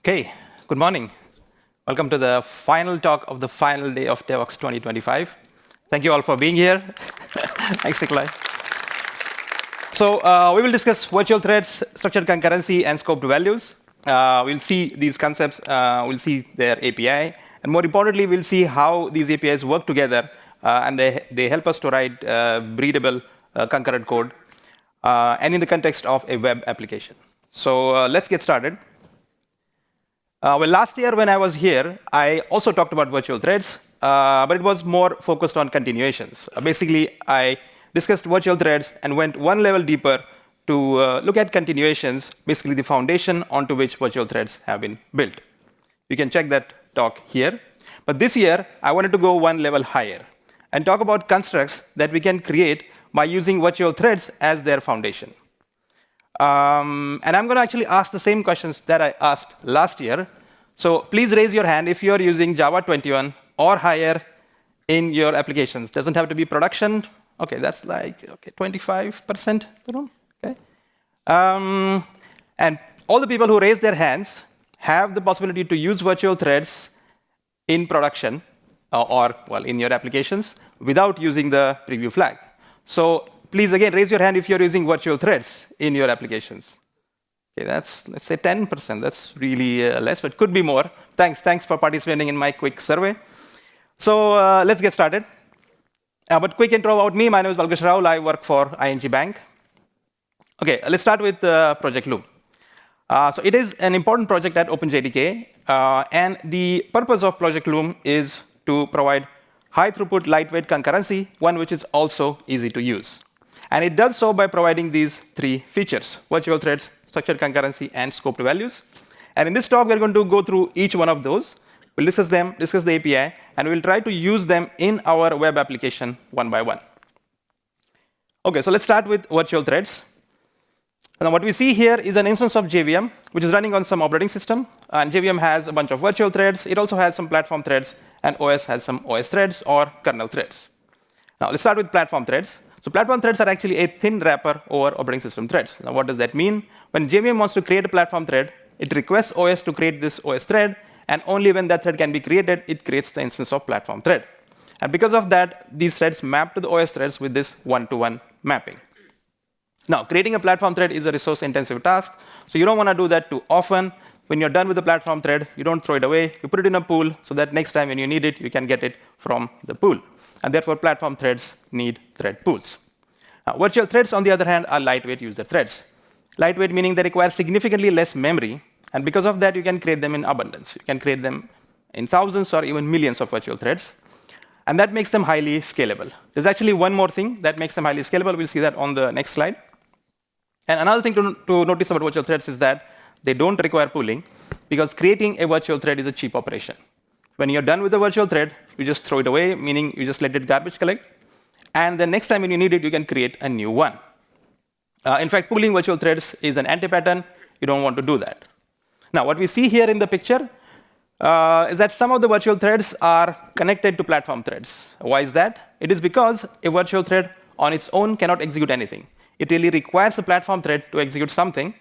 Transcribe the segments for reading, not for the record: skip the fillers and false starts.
Okay, good morning. Welcome to the final talk of the final day of DevOps 2025. Thank you all for being here. Thanks, Nikolai. So we will discuss virtual threads, structured concurrency, and scoped values. We'll see these concepts, we'll see their API, and more importantly, we'll see how these APIs work together, and they help us to write breathable concurrent code, and in the context of a web application. So let's get started. Well, last year when I was here, I also talked about virtual threads, but it was more focused on continuations. Basically, I discussed virtual threads and went one level deeper to look at continuations, basically the foundation onto which virtual threads have been built. You can check that talk here. But this year, I wanted to go one level higher and talk about constructs that we can create by using virtual threads as their foundation. And I'm going to actually ask the same questions that I asked last year. So please raise your hand if you're using Java 21 or higher in your applications. Doesn't have to be production. OK, that's like 25%. Okay. And all the people who raise their hands have the possibility to use virtual threads in production or in your applications without using the preview flag. So please, again, raise your hand if you're using virtual threads in your applications. Okay, that's, let's say, 10%. That's really less, but could be more. Thanks for participating in my quick survey. So let's get started. But quick intro about me. My name is Balkrishna. I work for ING Bank. OK, let's start with Project Loom. So it is an important project at OpenJDK. And the purpose of Project Loom is to provide high-throughput, lightweight concurrency, one which is also easy to use. And it does so by providing these three features: virtual threads, structured concurrency, and scoped values. And in this talk, we're going to go through each one of those. We'll discuss them, discuss the API, and we'll try to use them in our web application one by one. OK, so let's start with virtual threads. Now, what we see here is an instance of JVM, which is running on some operating system. And JVM has a bunch of virtual threads. It also has some platform threads, and OS has some OS threads or kernel threads. Now, let's start with platform threads. So platform threads are actually a thin wrapper over operating system threads. Now, what does that mean? When JVM wants to create a platform thread, it requests OS to create this OS thread, and only when that thread can be created, it creates the instance of platform thread. And because of that, these threads map to the OS threads with this one-to-one mapping. Now, creating a platform thread is a resource-intensive task, so you don't want to do that too often. When you're done with the platform thread, you don't throw it away. You put it in a pool so that next time when you need it, you can get it from the pool. And therefore, platform threads need thread pools. Now, virtual threads, on the other hand, are lightweight user threads. Lightweight meaning they require significantly less memory. And because of that, you can create them in abundance. You can create them in thousands or even millions of virtual threads. And that makes them highly scalable. There's actually one more thing that makes them highly scalable. We'll see that on the next slide. And another thing to notice about virtual threads is that they don't require pooling, because creating a virtual thread is a cheap operation. When you're done with the virtual thread, you just throw it away, meaning you just let it garbage collect. And the next time when you need it, you can create a new one. In fact, pooling virtual threads is an anti-pattern. You don't want to do that. Now, what we see here in the picture is that some of the virtual threads are connected to platform threads. Why is that? It is because a virtual thread on its own cannot execute anything. It really requires a platform thread to execute something.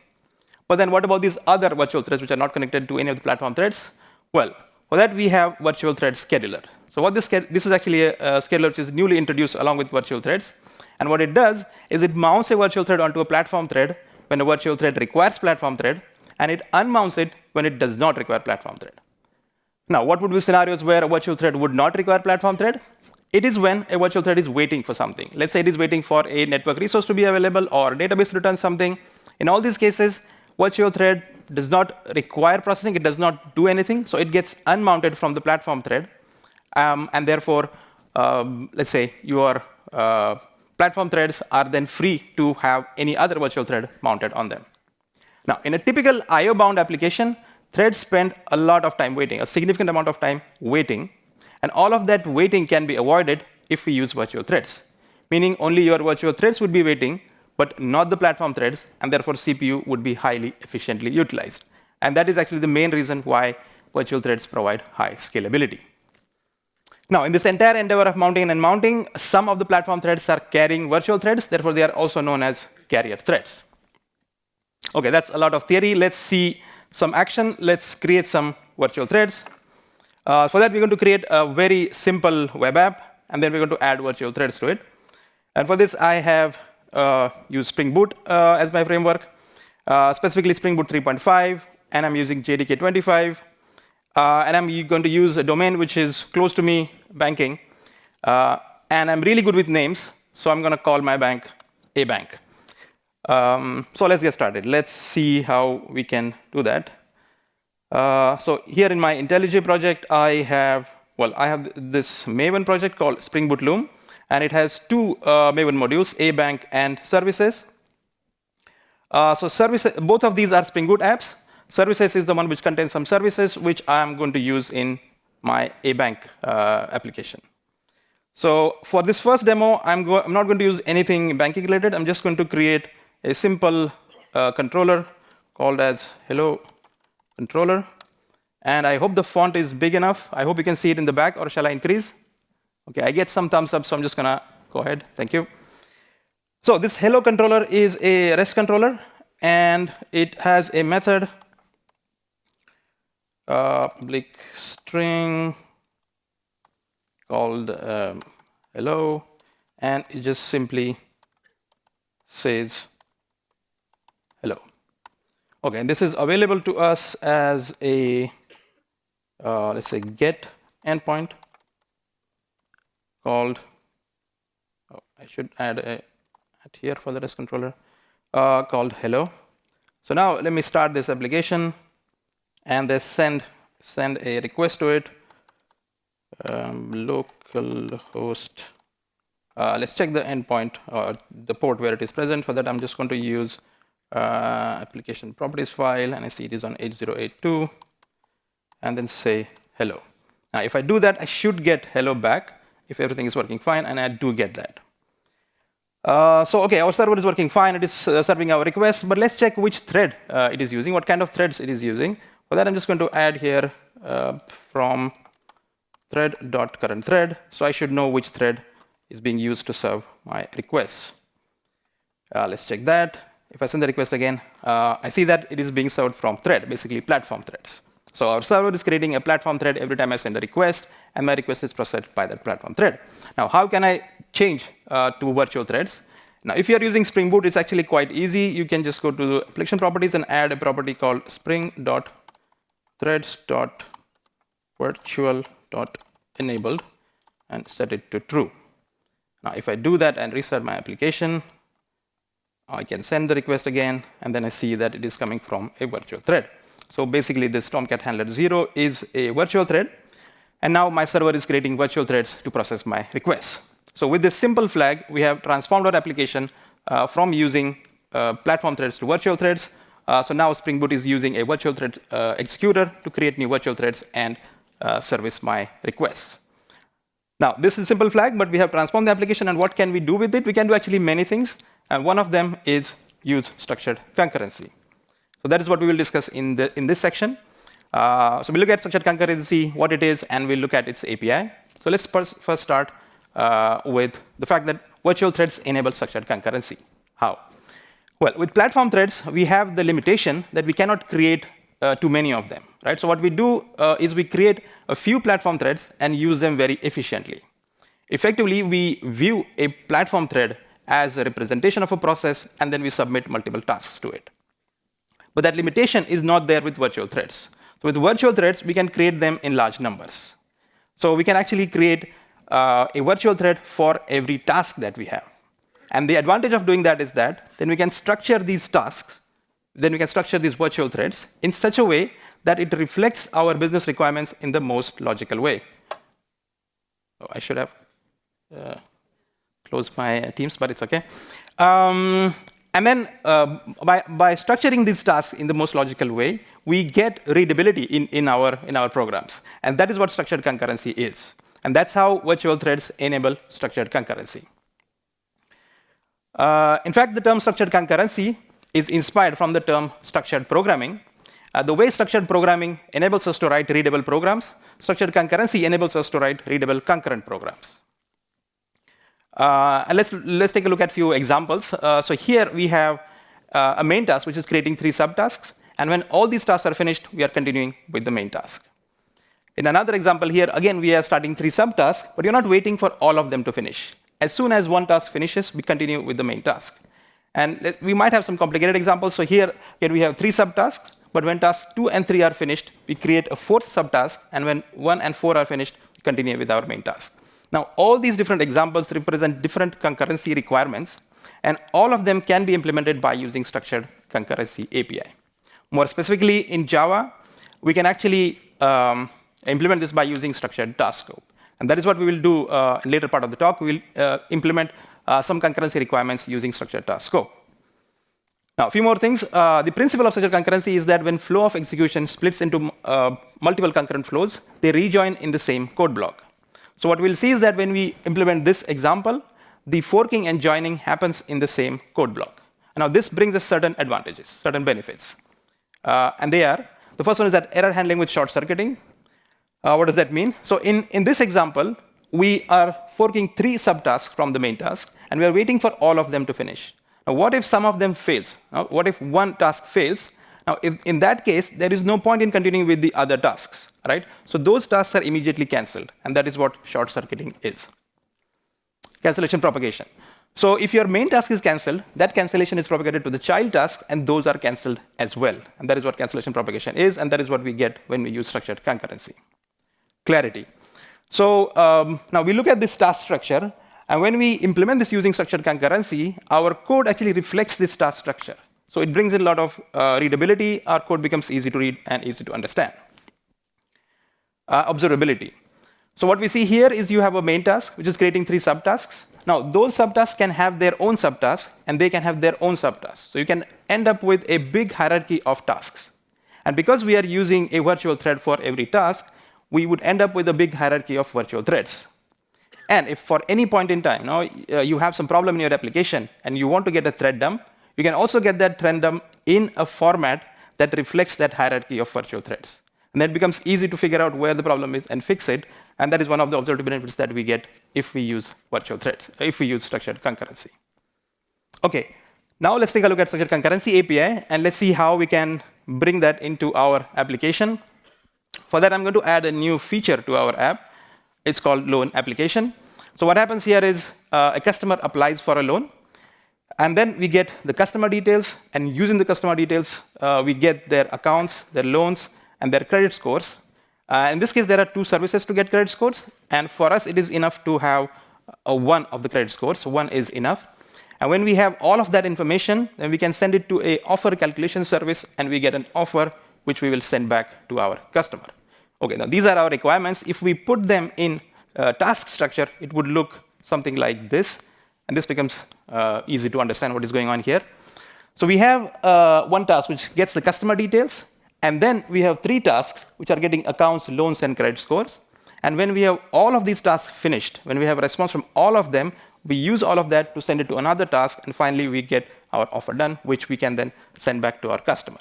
But then what about these other virtual threads which are not connected to any of the platform threads? Well, for that, we have virtual thread scheduler. So what this is actually a scheduler which is newly introduced along with virtual threads. And what it does is it mounts a virtual thread onto a platform thread when a virtual thread requires platform thread, and it unmounts it when it does not require platform thread. Now, what would be scenarios where a virtual thread would not require platform thread? It is when a virtual thread is waiting for something. Let's say it is waiting for a network resource to be available or a database to return something. In all these cases, virtual thread does not require processing. It does not do anything. So it gets unmounted from the platform thread. And therefore, let's say your platform threads are then free to have any other virtual thread mounted on them. Now, in a typical I/O-bound application, threads spend a lot of time waiting, a significant amount of time waiting. And all of that waiting can be avoided if we use virtual threads, meaning only your virtual threads would be waiting, but not the platform threads, and therefore CPU would be highly efficiently utilized. And that is actually the main reason why virtual threads provide high scalability. Now, in this entire endeavor of mounting and unmounting, some of the platform threads are carrying virtual threads. Therefore, they are also known as carrier threads. OK, that's a lot of theory. Let's see some action. Let's create some virtual threads. For that, we're going to create a very simple web app, and then we're going to add virtual threads to it. And for this, I have used Spring Boot as my framework, specifically Spring Boot 3.5, and I'm using JDK 25. And I'm going to use a domain which is close to me, banking. And I'm really good with names, so I'm going to call my bank a bank. So let's get started. Let's see how we can do that. So here in my IntelliJ project, I have this Maven project called Spring Boot Loom, and it has two Maven modules, a bank and services. Both of these are Spring Boot apps. Services is the one which contains some services, which I'm going to use in my A-Bank application. So for this first demo, I'm not going to use anything banking related. I'm just going to create a simple controller called as hello controller. And I hope the font is big enough. I hope you can see it in the back, or shall I increase? OK, I get some thumbs up, so I'm just going to go ahead. Thank you. So this hello controller is a REST controller, and it has a method public string called hello, and it just simply says hello. OK, and this is available to us as a, let's say, get endpoint called, I should add a here for the REST controller, called hello. So now let me start this application, and they send a request to it, localhost. Let's check the endpoint or the port where it is present. For that, I'm just going to use application properties file, and I see it is on 8082, and then say hello. Now, if I do that, I should get hello back if everything is working fine, and I do get that. OK, our server is working fine. It is serving our request, but let's check which thread it is using, what kind of threads it is using. For that, I'm just going to add here from thread.current thread. So I should know which thread is being used to serve my requests. Let's check that. If I send the request again, I see that it is being served from thread, basically platform threads. So our server is creating a platform thread every time I send a request, and my request is processed by that platform thread. Now, how can I change to virtual threads? Now, if you are using Spring Boot, it's actually quite easy. You can just go to the application properties and add a property called spring.threads.virtual.enabled and set it to true. Now, if I do that and restart my application, I can send the request again, and then I see that it is coming from a virtual thread. So basically, this Tomcat handler 0 is a virtual thread. And now my server is creating virtual threads to process my requests. So with this simple flag, we have transformed our application from using platform threads to virtual threads. So now Spring Boot is using a virtual thread executor to create new virtual threads and service my requests. Now, this is a simple flag, but we have transformed the application. And what can we do with it? We can do actually many things. And one of them is use structured concurrency. So that is what we will discuss in this section. So we'll look at structured concurrency, what it is, and we'll look at its API. So let's first start with the fact that virtual threads enable structured concurrency. How? Well, with platform threads, we have the limitation that we cannot create too many of them. Right? So what we do is we create a few platform threads and use them very efficiently. Effectively, we view a platform thread as a representation of a process, and then we submit multiple tasks to it. But that limitation is not there with virtual threads. So with virtual threads, we can create them in large numbers. So we can actually create a virtual thread for every task that we have. And the advantage of doing that is that then we can structure these tasks, then we can structure these virtual threads in such a way that it reflects our business requirements in the most logical way. Oh, I should have closed my Teams, but it's OK. And then by structuring these tasks in the most logical way, we get readability in our programs. And that is what structured concurrency is. And that's how virtual threads enable structured concurrency. In fact, the term structured concurrency is inspired from the term structured programming. The way structured programming enables us to write readable programs, structured concurrency enables us to write readable concurrent programs. And let's take a look at a few examples. So here we have a main task, which is creating 3 subtasks. And when all these tasks are finished, we are continuing with the main task. In another example here, again, we are starting 3 subtasks, but you're not waiting for all of them to finish. As soon as one task finishes, we continue with the main task. And we might have some complicated examples. So here we have 3 subtasks, but when tasks 2 and 3 are finished, we create a 4th subtask, and when 1 and 4 are finished, we continue with our main task. Now, all these different examples represent different concurrency requirements, and all of them can be implemented by using structured concurrency API. More specifically, in Java, we can actually implement this by using structured task scope. And that is what we will do in later part of the talk. We will implement some concurrency requirements using structured task scope. Now, a few more things. The principle of structured concurrency is that when flow of execution splits into multiple concurrent flows, they rejoin in the same code block. So what we'll see is that when we implement this example, the forking and joining happens in the same code block. Now, this brings us certain advantages, certain benefits. And they are, the first one is that error handling with short circuiting. What does that mean? So in this example, we are forking 3 subtasks from the main task, and we are waiting for all of them to finish. Now, what if some of them fails? Now, what if one task fails? Now, in that case, there is no point in continuing with the other tasks, right? So those tasks are immediately canceled, and that is what short circuiting is. Cancellation propagation. So if your main task is canceled, that cancellation is propagated to the child task, and those are canceled as well. And that is what cancellation propagation is, and that is what we get when we use structured concurrency. Clarity. So now we look at this task structure, and when we implement this using structured concurrency, our code actually reflects this task structure. So it brings in a lot of readability. Our code becomes easy to read and easy to understand. Observability. So what we see here is you have a main task, which is creating 3 subtasks. Now, those subtasks can have their own subtasks, and they can have their own subtasks. So you can end up with a big hierarchy of tasks. And because we are using a virtual thread for every task, we would end up with a big hierarchy of virtual threads. And if for any point in time now you have some problem in your application and you want to get a thread dump, you can also get that thread dump in a format that reflects that hierarchy of virtual threads. And then it becomes easy to figure out where the problem is and fix it. And that is one of the observability benefits that we get if we use virtual threads, if we use structured concurrency. OK, now let's take a look at structured concurrency API, and let's see how we can bring that into our application. For that, I'm going to add a new feature to our app. It's called loan application. So what happens here is a customer applies for a loan, and then we get the customer details, and using the customer details, we get their accounts, their loans, and their credit scores. In this case, there are 2 services to get credit scores, and for us, it is enough to have one of the credit scores. So 1 is enough. And when we have all of that information, then we can send it to an offer calculation service, and we get an offer which we will send back to our customer. OK, now these are our requirements. If we put them in task structure, it would look something like this. And this becomes easy to understand what is going on here. So we have one task which gets the customer details. And then we have 3 tasks which are getting accounts, loans, and credit scores. And when we have all of these tasks finished, when we have a response from all of them, we use all of that to send it to another task. And finally, we get our offer done, which we can then send back to our customer.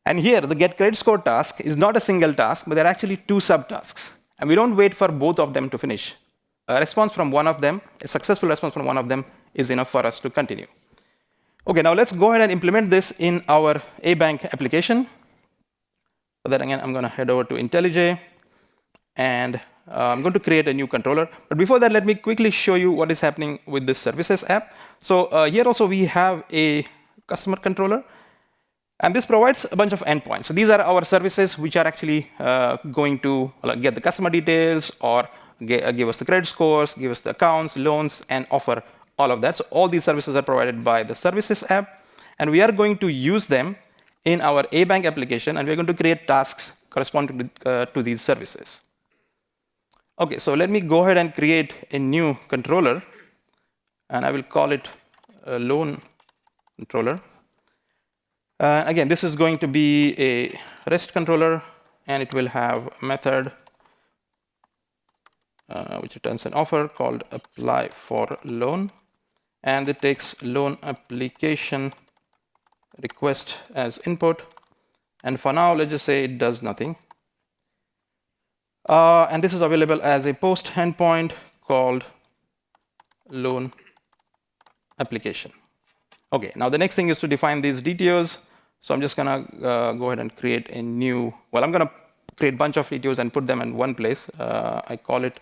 And here, the get credit score task is not a single task, but there are actually 2 subtasks. And we don't wait for both of them to finish. A response from one of them, a successful response from one of them, is enough for us to continue. OK, now let's go ahead and implement this in our A-Bank application. For that, again, I'm going to head over to IntelliJ. And I'm going to create a new controller. But before that, let me quickly show you what is happening with this services app. So here also, we have a customer controller. And this provides a bunch of endpoints. So these are our services which are actually going to get the customer details or give us the credit scores, give us the accounts, loans, and offer all of that. So all these services are provided by the services app. And we are going to use them in our A-Bank application. And we're going to create tasks corresponding to these services. OK, so let me go ahead and create a new controller. And I will call it a loan controller. Again, this is going to be a REST controller, and it will have a method which returns an offer called apply for loan. And it takes loan application request as input. And for now, let's just say it does nothing. And this is available as a post endpoint called loan application. OK, now the next thing is to define these details. So I'm just going to go ahead and create a new, well, I'm going to create a bunch of videos and put them in one place. I call it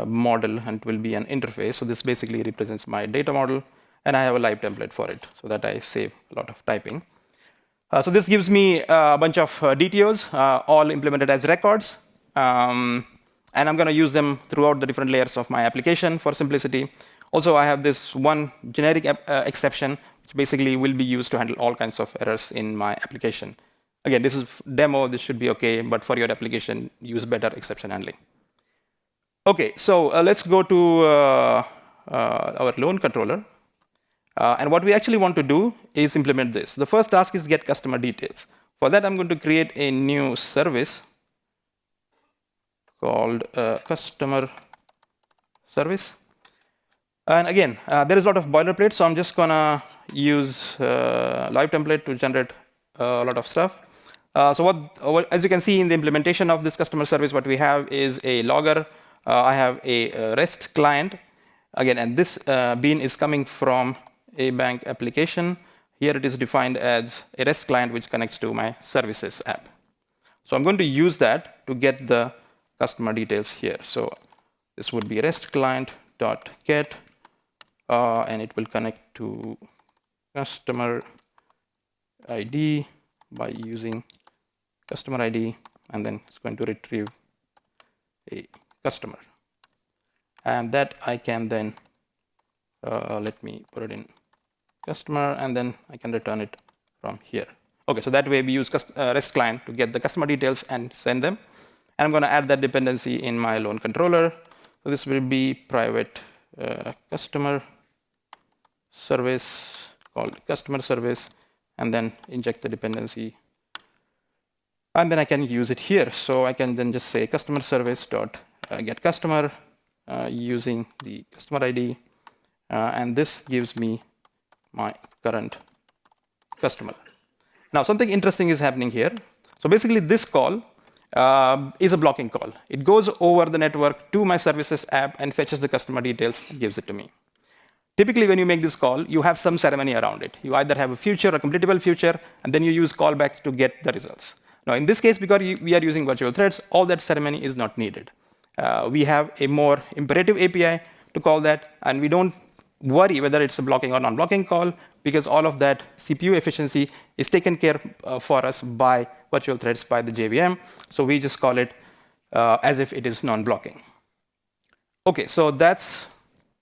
model, and it will be an interface. So this basically represents my data model, and I have a live template for it so that I save a lot of typing. So this gives me a bunch of DTOs, all implemented as records. And I'm going to use them throughout the different layers of my application for simplicity. Also, I have this one generic exception, which basically will be used to handle all kinds of errors in my application. Again, this is demo. This should be OK. But for your application, use better exception handling. OK, so let's go to our loan controller. And what we actually want to do is implement this. The first task is get customer details. For that, I'm going to create a new service called customer service. And again, there is a lot of boilerplate, so I'm just going to use live template to generate a lot of stuff. So as you can see in the implementation of this customer service, what we have is a logger. I have a REST client. Again, and this bean is coming from a bank application. Here it is defined as a REST client, which connects to my services app. So I'm going to use that to get the customer details here. So this would be REST client.get, and it will connect to customer ID by using customer ID, and then it's going to retrieve a customer. And that I can then, let me put it in customer, and then I can return it from here. OK, so that way we use REST client to get the customer details and send them. And I'm going to add that dependency in my loan controller. So this will be private customer service called customer service, and then inject the dependency. And then I can use it here. So I can then just say customer service dot get customer using the customer ID. And this gives me my current customer. Now, something interesting is happening here. So basically, this call is a blocking call. It goes over the network to my services app and fetches the customer details and gives it to me. Typically, when you make this call, you have some ceremony around it. You either have a future, a completable future, and then you use callbacks to get the results. Now, in this case, because we are using virtual threads, all that ceremony is not needed. We have a more imperative API to call that, and we don't worry whether it's a blocking or non-blocking call, because all of that CPU efficiency is taken care for us by virtual threads, by the JVM. So we just call it as if it is non-blocking. OK, so that's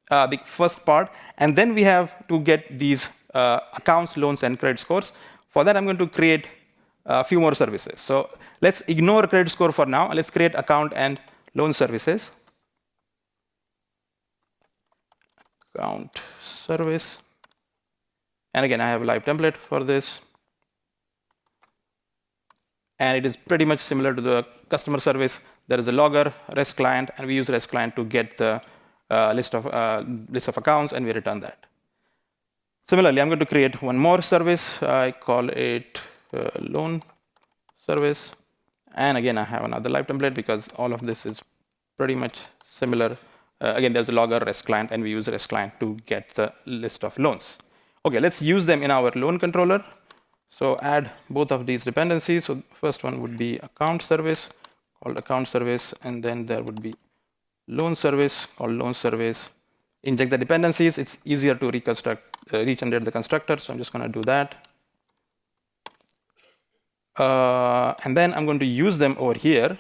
the first part. And then we have to get these accounts, loans, and credit scores. For that, I'm going to create a few more services. So let's ignore credit score for now. Let's create account and loan services. Account service. And again, I have a live template for this. And it is pretty much similar to the customer service. There is a logger, REST client, and we use REST client to get the list of accounts, and we return that. Similarly, I'm going to create one more service. I call it loan service. And again, I have another live template because all of this is pretty much similar. Again, there's a logger, REST client, and we use REST client to get the list of loans. OK, let's use them in our loan controller. So add both of these dependencies. So first one would be account service called account service, and then there would be loan service called loan service. Inject the dependencies. It's easier to regenerate the constructor, so I'm just going to do that. And then I'm going to use them over here,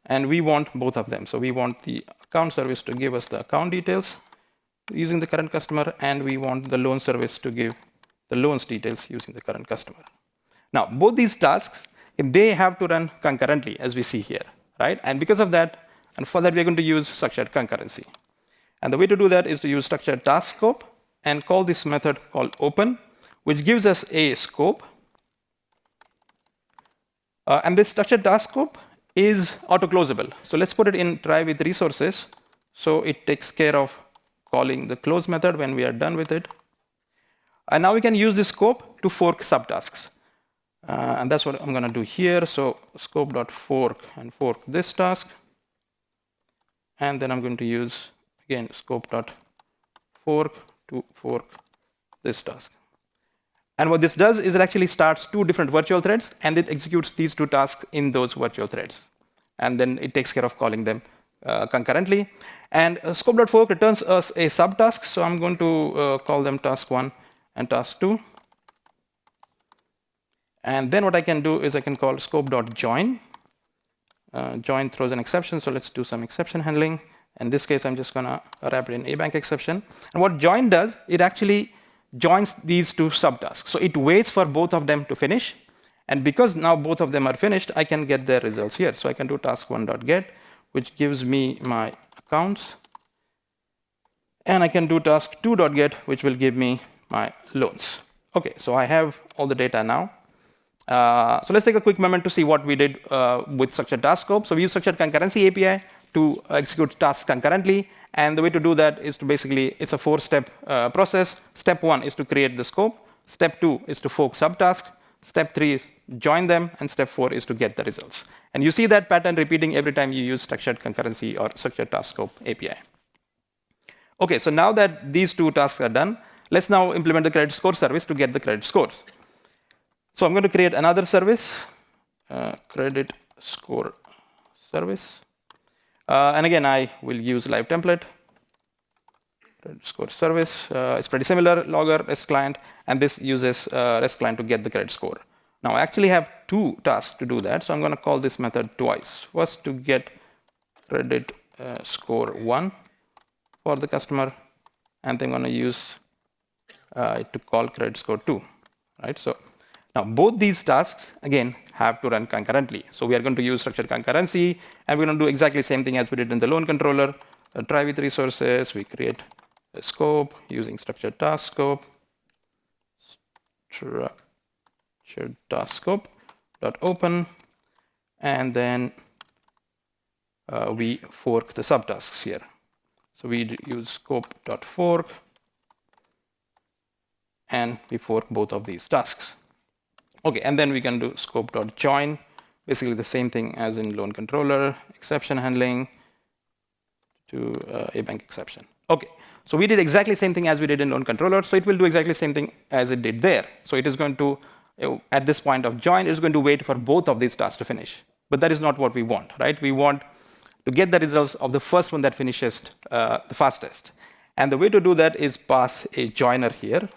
and we want both of them. So we want the account service to give us the account details using the current customer, and we want the loan service to give the loans details using the current customer. Now, both these tasks, they have to run concurrently, as we see here, right? And because of that, and for that, we're going to use structured concurrency. And the way to do that is to use structured task scope and call this method called open, which gives us a scope. And this structured task scope is auto-closable. So let's put it in try with resources. So it takes care of calling the close method when we are done with it. And now we can use this scope to fork subtasks. And that's what I'm going to do here. So scope.fork and fork this task. And then I'm going to use, again, scope.fork to fork this task. And what this does is it actually starts 2 different virtual threads, and it executes these 2 tasks in those virtual threads. And then it takes care of calling them concurrently. And scope.fork returns us a subtask. So I'm going to call them task 1 and task 2. And then what I can do is I can call scope.join. Join throws an exception, so let's do some exception handling. In this case, I'm just going to wrap it in a bank exception. And what join does, it actually joins these 2 subtasks. So it waits for both of them to finish. And because now both of them are finished, I can get their results here. So I can do task1.get, which gives me my accounts. And I can do task2.get, which will give me my loans. OK, so I have all the data now. So let's take a quick moment to see what we did with structured task scope. So we use structured concurrency API to execute tasks concurrently. And the way to do that is to basically, it's a 4-step process. Step 1 is to create the scope. Step 2 is to fork subtask. Step 3 is join them. And step 4 is to get the results. And you see that pattern repeating every time you use structured concurrency or structured task scope API. OK, so now that these 2 tasks are done, let's now implement the credit score service to get the credit scores. So I'm going to create another service, credit score service. And again, I will use live template, credit score service. It's pretty similar, logger, REST client, and this uses REST client to get the credit score. Now, I actually have 2 tasks to do that, so I'm going to call this method twice. First, to get credit score 1 for the customer, and then I'm going to use it to call credit score 2. Right? So now, both these tasks, again, have to run concurrently. So we are going to use structured concurrency, and we're going to do exactly the same thing as we did in the loan controller. Try with resources. We create a scope using structured task scope. Structured task scope dot open, and then we fork the subtasks here. So we use scope.fork, and we fork both of these tasks. OK, and then we can do scope.join, basically the same thing as in loan controller, exception handling to a bank exception. OK, so we did exactly the same thing as we did in loan controller, so it will do exactly the same thing as it did there. So it is going to, at this point of join, it is going to wait for both of these tasks to finish. But that is not what we want, right? We want to get the results of the first one that finishes the fastest. And the way to do that is pass a joiner here.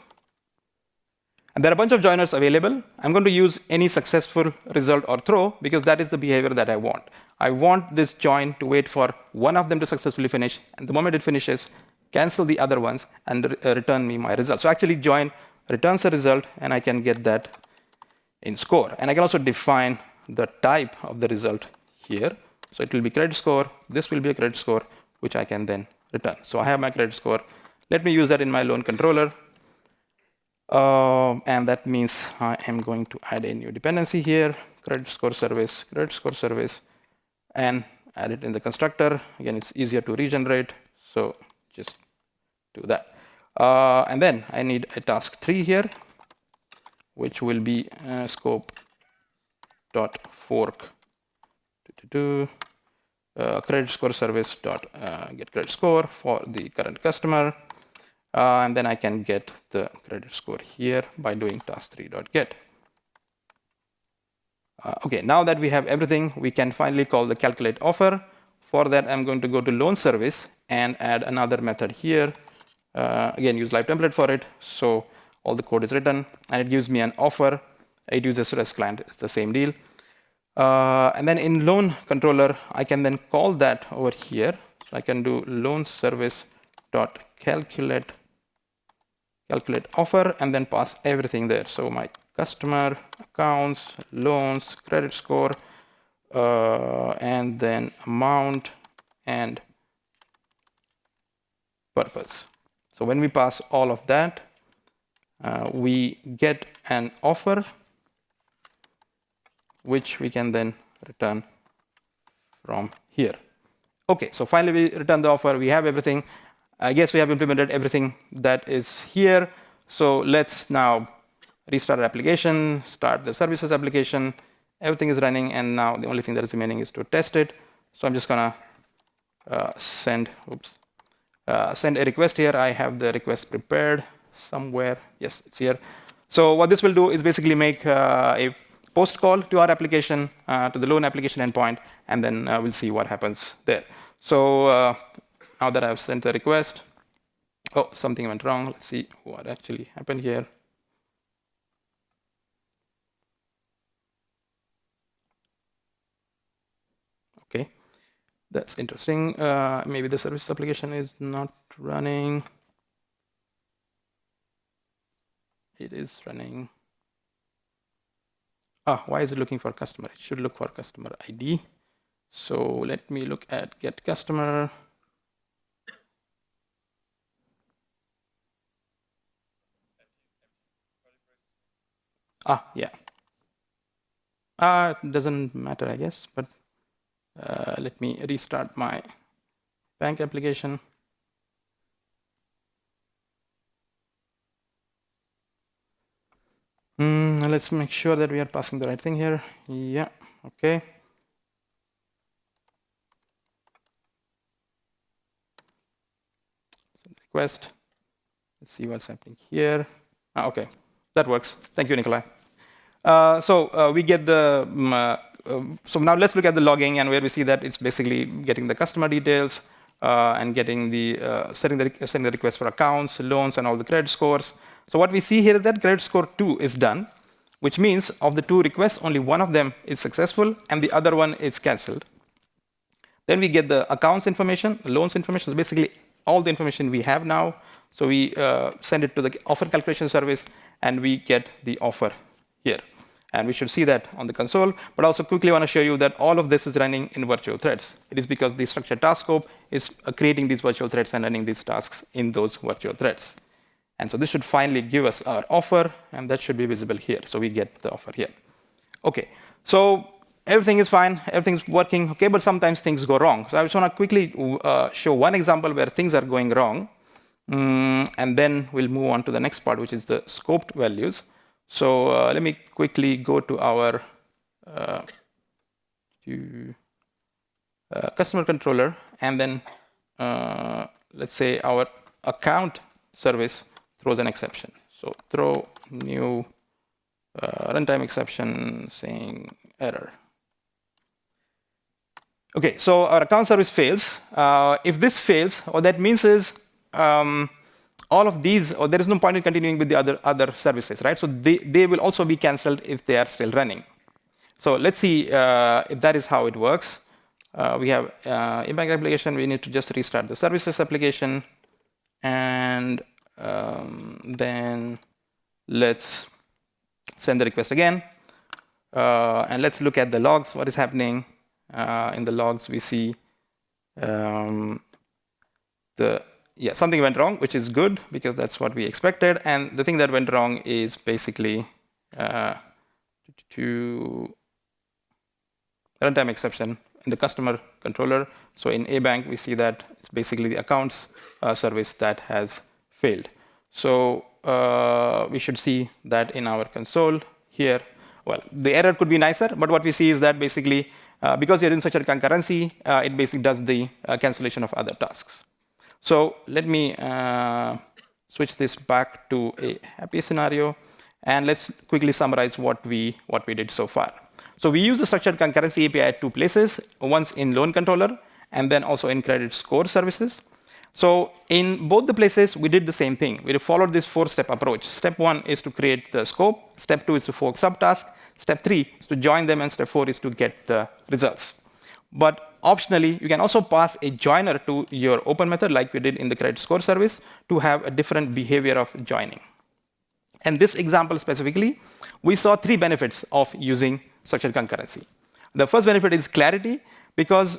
And there are a bunch of joiners available. I'm going to use any successful result or throw, because that is the behavior that I want. I want this join to wait for one of them to successfully finish. And the moment it finishes, cancel the other ones and return me my result. So actually, join returns a result, and I can get that in score. And I can also define the type of the result here. So it will be credit score. This will be a credit score, which I can then return. So I have my credit score. Let me use that in my loan controller. And that means I am going to add a new dependency here, credit score service, and add it in the constructor. Again, it's easier to regenerate, so just do that. And then I need a task 3 here, which will be scope.fork credit score service get credit score for the current customer. And then I can get the credit score here by doing task3.get. OK, now that we have everything, we can finally call the calculate offer. For that, I'm going to go to loan service and add another method here. Again, use live template for it. So all the code is written, and it gives me an offer. It uses REST client. It's the same deal. And then in loan controller, I can then call that over here. So I can do loan service.calculate offer, and then pass everything there. So my customer, accounts, loans, credit score, and then amount and purpose. So when we pass all of that, we get an offer, which we can then return from here. OK, so finally we return the offer. We have everything. I guess we have implemented everything that is here. So let's now restart our application, start the services application. Everything is running, and now the only thing that is remaining is to test it. So I'm just going to send a request here. I have the request prepared somewhere. Yes, it's here. So what this will do is basically make a post call to our application, to the Loom application endpoint, and then we'll see what happens there. So now that I've sent the request, oh, something went wrong. Let's see what actually happened here. Okay, that's interesting. Maybe the services application is not running. It is running. Why is it looking for customer? It should look for customer ID. So let me look at get customer. Yeah. It doesn't matter, I guess, but let me restart my bank application. Let's make sure that we are passing the right thing here. Yeah, okay. Send request. Let's see what's happening here. Okay, that works. Thank you, Nikolai. So we get the, so now let's look at the logging, and where we see that it's basically getting the customer details and getting the, sending the request for accounts, loans, and all the credit scores. So what we see here is that credit score 2 is done, which means of the 2 requests, only one of them is successful, and the other one is canceled. Then we get the accounts information, loans information, so basically all the information we have now. So we send it to the offer calculation service, and we get the offer here. And we should see that on the console. But also quickly want to show you that all of this is running in virtual threads. It is because the structured task scope is creating these virtual threads and running these tasks in those virtual threads. And so this should finally give us our offer, and that should be visible here. So we get the offer here. OK, so everything is fine. Everything's working. OK, but sometimes things go wrong. So I just want to quickly show one example where things are going wrong. And then we'll move on to the next part, which is the scoped values. So let me quickly go to our customer controller, and then let's say our account service throws an exception. So throw new runtime exception saying error. OK, so our account service fails. If this fails, what that means is all of these, or there is no point in continuing with the other services, right? So they will also be canceled if they are still running. So let's see if that is how it works. We have a bank application. We need to just restart the services application. And then let's send the request again. And let's look at the logs, what is happening. In the logs, we see something went wrong, which is good, because that's what we expected. And the thing that went wrong is basically to runtime exception in the customer controller. So in a bank, we see that it's basically the accounts service that has failed. So we should see that in our console here. Well, the error could be nicer, but what we see is that basically, because you're in such a concurrency, it basically does the cancellation of other tasks. So let me switch this back to a happy scenario, and let's quickly summarize what we did so far. So we use the structured concurrency API at 2 places, once in loan controller, and then also in credit score services. So in both the places, we did the same thing. We followed this 4-step approach. Step 1 is to create the scope. Step 2 is to fork subtasks. Step 3 is to join them, and step 4 is to get the results. But optionally, you can also pass a joiner to your open method, like we did in the credit score service, to have a different behavior of joining. And this example specifically, we saw 3 benefits of using structured concurrency. The first benefit is clarity, because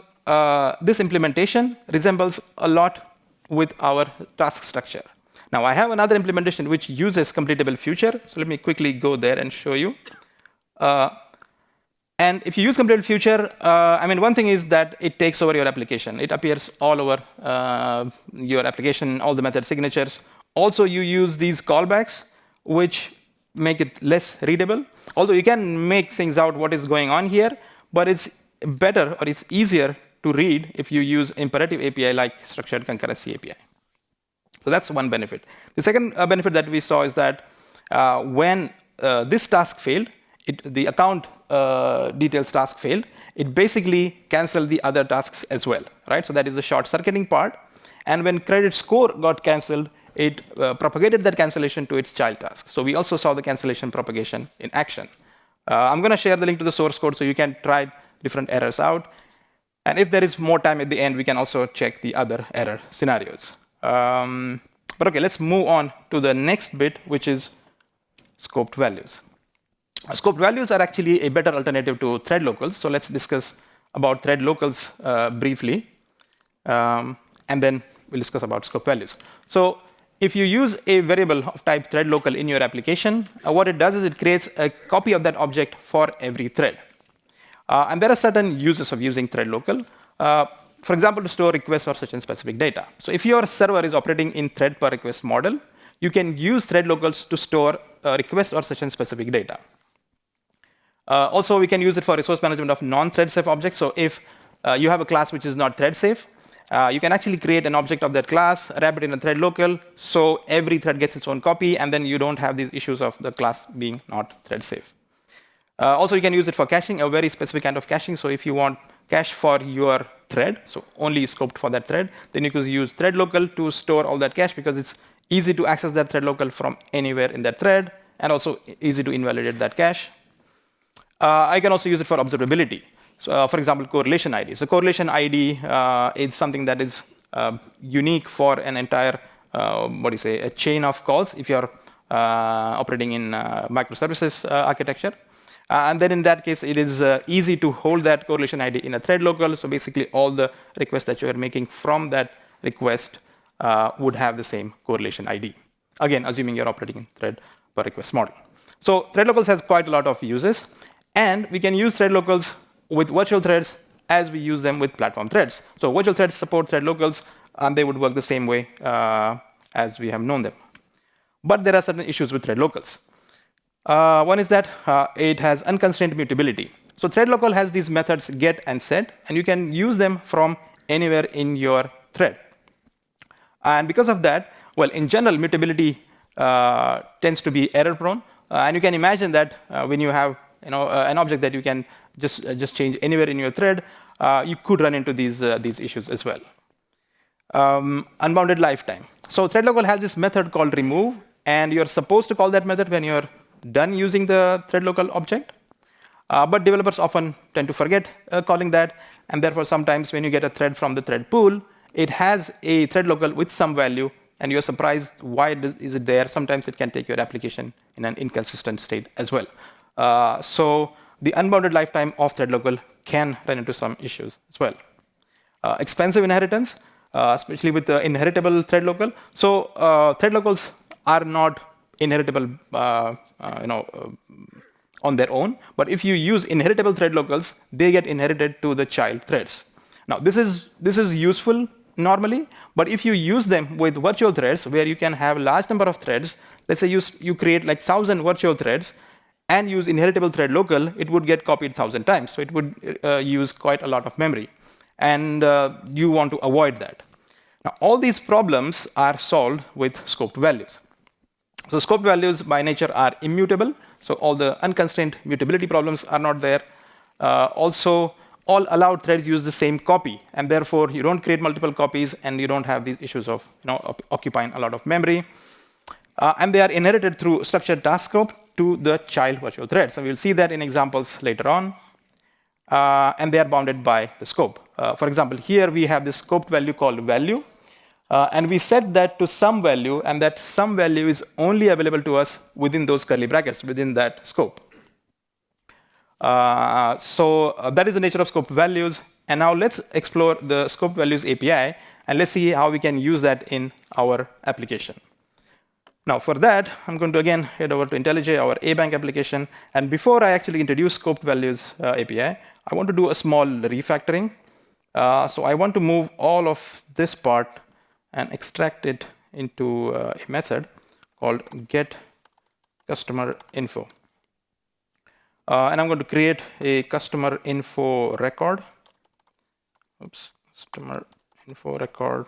this implementation resembles a lot with our task structure. Now, I have another implementation which uses completable future. So let me quickly go there and show you. And if you use completable future, I mean, one thing is that it takes over your application. It appears all over your application, all the method signatures. Also, you use these callbacks, which make it less readable. Although you can make things out what is going on here, but it's better, or it's easier to read if you use imperative API like structured concurrency API. So that's one benefit. The second benefit that we saw is that when this task failed, the account details task failed, it basically canceled the other tasks as well, right? So that is the short-circuiting part. And when credit score got canceled, it propagated that cancellation to its child task. So we also saw the cancellation propagation in action. I'm going to share the link to the source code so you can try different errors out. And if there is more time at the end, we can also check the other error scenarios. But OK, let's move on to the next bit, which is scoped values. Scoped values are actually a better alternative to ThreadLocals. So let's discuss about ThreadLocals briefly. And then we'll discuss about scoped values. So if you use a variable of type ThreadLocal in your application, what it does is it creates a copy of that object for every thread. And there are certain uses of using ThreadLocal. For example, to store requests or such and specific data. So if your server is operating in thread per request model, you can use ThreadLocals to store requests or such and specific data. Also, we can use it for resource management of non-thread safe objects. So if you have a class which is not thread safe, you can actually create an object of that class, wrap it in a ThreadLocal, so every thread gets its own copy, and then you don't have these issues of the class being not thread safe. Also, you can use it for caching, a very specific kind of caching. So if you want cache for your thread, so only scoped for that thread, then you can use ThreadLocal to store all that cache because it's easy to access that ThreadLocal from anywhere in that thread, and also easy to invalidate that cache. I can also use it for observability. So, for example, correlation ID. So correlation ID is something that is unique for an entire, a chain of calls if you're operating in microservices architecture. And then in that case, it is easy to hold that correlation ID in a ThreadLocal. So basically, all the requests that you are making from that request would have the same correlation ID. Again, assuming you're operating in thread per request model. So ThreadLocals has quite a lot of uses. And we can use ThreadLocals with virtual threads as we use them with platform threads. So virtual threads support ThreadLocals, and they would work the same way as we have known them. But there are certain issues with ThreadLocals. One is that it has unconstrained mutability. So ThreadLocal has these methods get and set, and you can use them from anywhere in your thread. And because of that, well, in general, mutability tends to be error-prone. And you can imagine that when you have an object that you can just change anywhere in your thread, you could run into these issues as well. Unbounded lifetime. So ThreadLocal has this method called remove, and you're supposed to call that method when you're done using the ThreadLocal object. But developers often tend to forget calling that, and therefore sometimes when you get a thread from the thread pool, it has a ThreadLocal with some value, and you're surprised why is it there. Sometimes it can take your application in an inconsistent state as well. So the unbounded lifetime of ThreadLocal can run into some issues as well. Expensive inheritance, especially with the inheritable ThreadLocal. So ThreadLocals are not inheritable on their own. But if you use inheritable ThreadLocals, they get inherited to the child threads. Now, this is useful normally. But if you use them with virtual threads, where you can have a large number of threads, let's say you create like 1,000 virtual threads, and use inheritable ThreadLocal, it would get copied 1,000 times. So it would use quite a lot of memory. And you want to avoid that. Now, all these problems are solved with scoped values. So scoped values, by nature, are immutable. So all the unconstrained mutability problems are not there. Also, all allowed threads use the same copy. And therefore, you don't create multiple copies, and you don't have these issues of occupying a lot of memory. And they are inherited through structured task scope to the child virtual thread. So we'll see that in examples later on. And they are bounded by the scope. For example, here we have this scoped value called value. And we set that to some value, and that some value is only available to us within those curly brackets, within that scope. So that is the nature of scoped values. And now let's explore the scoped values API, and let's see how we can use that in our application. Now, for that, I'm going to again head over to IntelliJ, our A-Bank application. And before I actually introduce scoped values API, I want to do a small refactoring. So I want to move all of this part and extract it into a method called getCustomerInfo. And I'm going to create a customer info record. Oops, customer info record.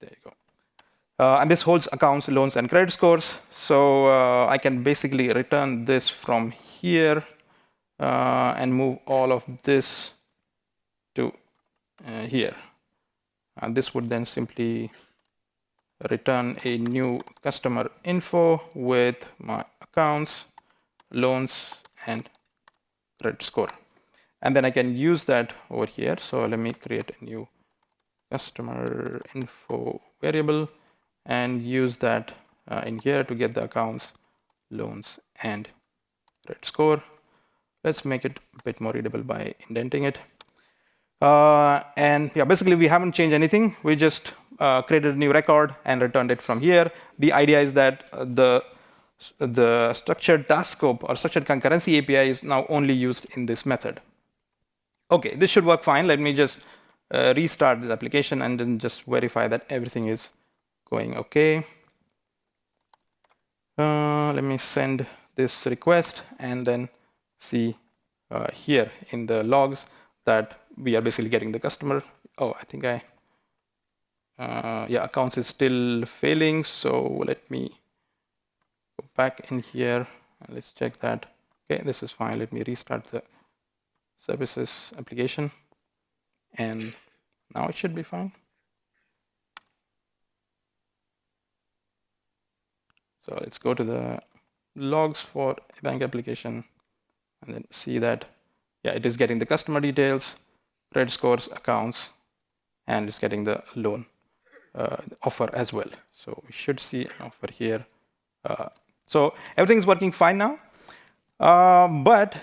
There you go. And this holds accounts, loans, and credit scores. So I can basically return this from here and move all of this to here. And this would then simply return a new customer info with my accounts, loans, and credit score. And then I can use that over here. So let me create a new customer info variable and use that in here to get the accounts, loans, and credit score. Let's make it a bit more readable by indenting it. And yeah, basically we haven't changed anything. We just created a new record and returned it from here. The idea is that the structured task scope or structured concurrency API is now only used in this method. OK, this should work fine. Let me just restart this application and then just verify that everything is going OK. Let me send this request and then see here in the logs that we are basically getting the customer. Oh, I think yeah, accounts is still failing. So let me go back in here and let's check that. OK, this is fine. Let me restart the services application. And now it should be fine. So let's go to the logs for a bank application and then see that, yeah, it is getting the customer details, credit scores, accounts, and it's getting the loan offer as well. So we should see an offer here. So everything is working fine now. But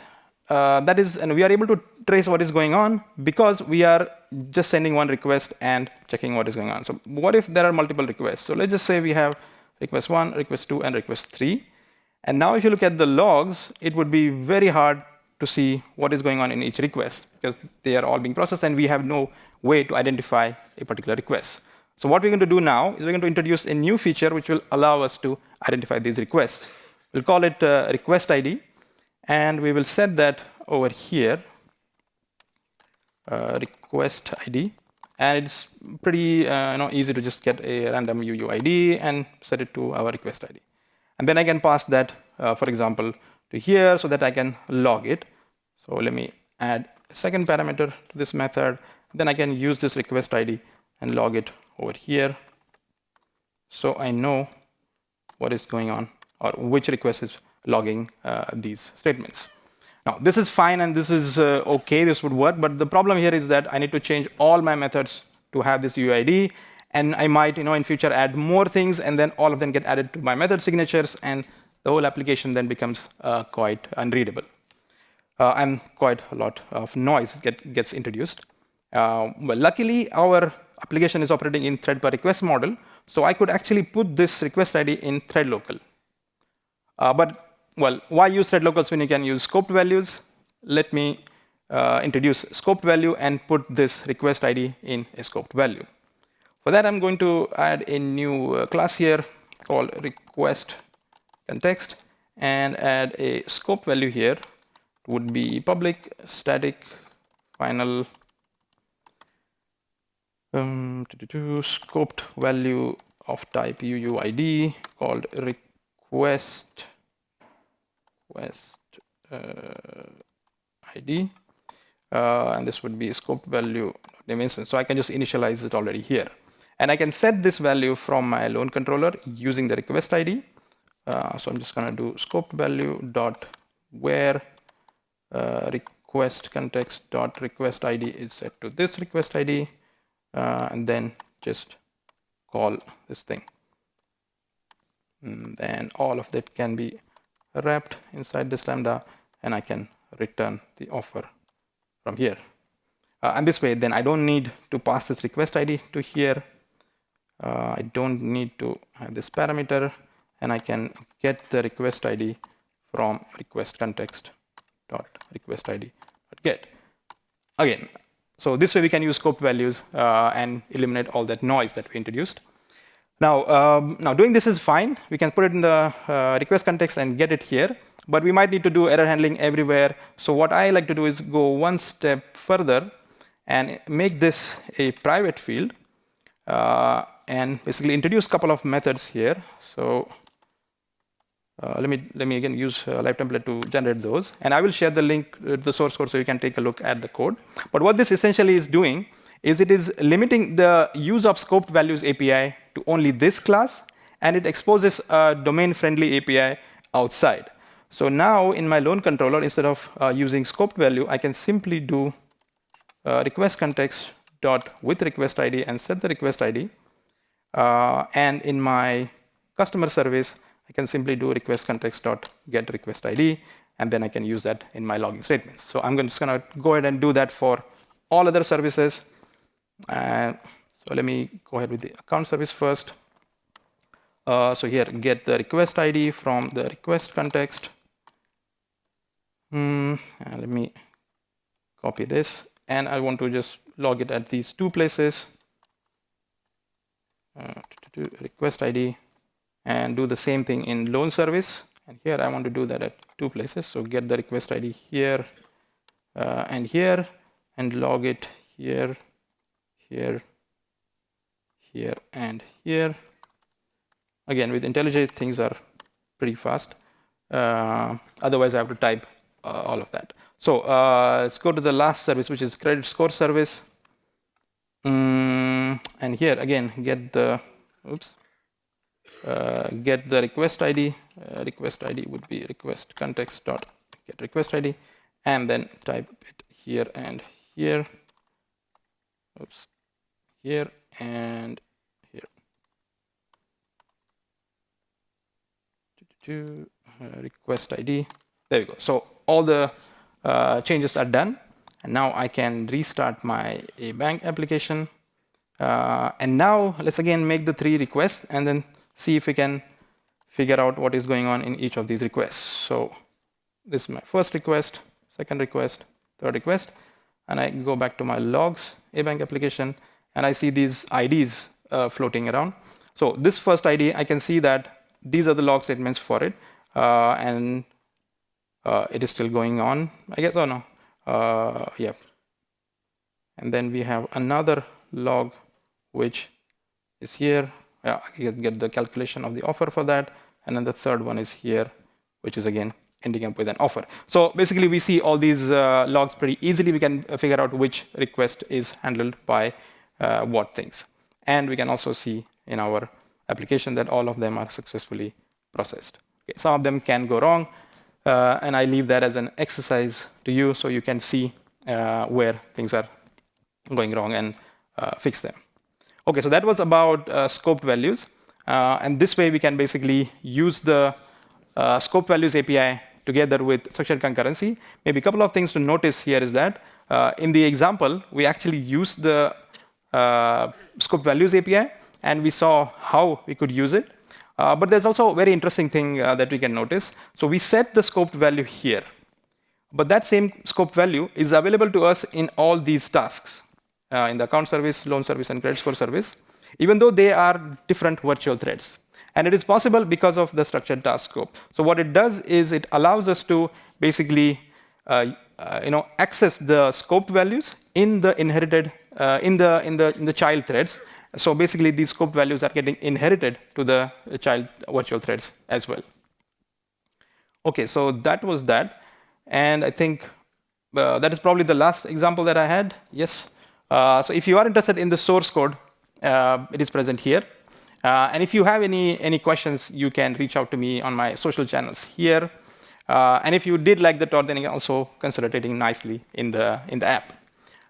that is, and we are able to trace what is going on because we are just sending one request and checking what is going on. So what if there are multiple requests? So let's just say we have request 1, request 2, and request 3. And now if you look at the logs, it would be very hard to see what is going on in each request because they are all being processed and we have no way to identify a particular request. So what we're going to do now is we're going to introduce a new feature which will allow us to identify these requests. We'll call it request ID. And we will set that over here, request ID. And it's pretty easy to just get a random UUID and set it to our request ID. And then I can pass that, for example, to here so that I can log it. So let me add a second parameter to this method. Then I can use this request ID and log it over here. So I know what is going on or which request is logging these statements. Now, this is fine and this is OK. This would work. But the problem here is that I need to change all my methods to have this UUID. And I might, in future, add more things. And then all of them get added to my method signatures. And the whole application then becomes quite unreadable. And quite a lot of noise gets introduced. Well, luckily, our application is operating in thread per request model. So I could actually put this request ID in ThreadLocal. But well, why use ThreadLocals when you can use scoped values? Let me introduce scoped value and put this request ID in a scoped value. For that, I'm going to add a new class here called request context and add a scope value here. It would be public static final scoped value of type UUID called request ID, and this would be scoped value dimension. So I can just initialize it already here, and I can set this value from my loan controller using the request ID. So I'm just going to do scoped value dot where request context dot request ID is set to this request ID, and then just call this thing. And then all of that can be wrapped inside this lambda, and I can return the offer from here. And this way, then I don't need to pass this request ID to here. I don't need to have this parameter, and I can get the request ID from request context dot request ID dot get. Again, so this way we can use scope values and eliminate all that noise that we introduced. Now doing this is fine. We can put it in the request context and get it here. But we might need to do error handling everywhere. So what I like to do is go one step further and make this a private field. and basically introduce a couple of methods here. So let me again use live template to generate those, and I will share the link to the source code so you can take a look at the code. But what this essentially is doing is it is limiting the use of scoped values API to only this class, and it exposes a domain-friendly API outside. So now in my loan controller, instead of using scoped value, I can simply do request context dot with request ID and set the request ID. And in my customer service, I can simply do request context dot get request ID, and then I can use that in my logging statements. So I'm just going to go ahead and do that for all other services. So let me go ahead with the account service first. So here, get the request ID from the request context. And let me copy this, and I want to just log it at these two places. Request ID, and do the same thing in loan service. And here I want to do that at two places. So get the request ID here and here, and log it here, here, here, and here. Again, with IntelliJ, things are pretty fast. Otherwise, I have to type all of that. So let's go to the last service, which is credit score service. And here, again, get the request ID. Request ID would be request context dot get request ID, and then type it here and here. Here and here. Request ID. There we go. So all the changes are done, and now I can restart my bank application. And now let's again make the 3 requests and then see if we can figure out what is going on in each of these requests. So this is my first request, second request, third request, and I go back to my logs, bank application, and I see these IDs floating around. So this first ID, I can see that these are the log statements for it, and it is still going on, I guess. Oh no, yeah. And then we have another log, which is here. Yeah, I get the calculation of the offer for that. And then the third one is here, which is again ending up with an offer. So basically, we see all these logs pretty easily. We can figure out which request is handled by what things. And we can also see in our application that all of them are successfully processed. Okay, some of them can go wrong, and I leave that as an exercise to you so you can see where things are going wrong and fix them. Okay, so that was about scoped values. And this way, we can basically use the scoped values API together with structured concurrency. Maybe a couple of things to notice here is that in the example, we actually used the scoped values API, and we saw how we could use it. But there's also a very interesting thing that we can notice. So we set the scoped value here. But that same scoped value is available to us in all these tasks, in the account service, loan service, and credit score service, even though they are different virtual threads. And it is possible because of the structured task scope. So what it does is it allows us to basically access the scoped values in the inherited in the child threads. So basically, these scoped values are getting inherited to the child virtual threads as well. Okay, so that was that. And I think that is probably the last example that I had. Yes. So if you are interested in the source code, it is present here. And if you have any questions, you can reach out to me on my social channels here. And if you did like the talk, then you can also consider rating nicely in the app.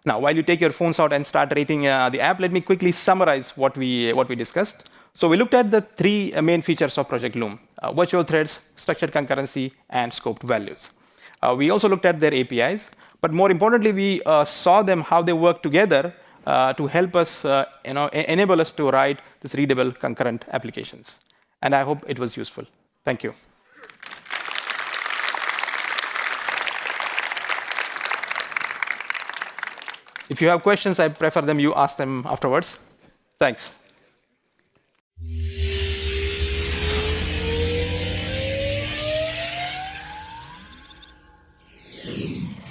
Now, while you take your phones out and start rating the app, let me quickly summarize what we discussed. So we looked at the 3 main features of Project Loom: virtual threads, structured concurrency, and scoped values. We also looked at their APIs, but more importantly, we saw them how they work together to help us, enable us to write this readable concurrent applications. And I hope it was useful. Thank you. If you have questions, I prefer you ask them afterwards. Thanks.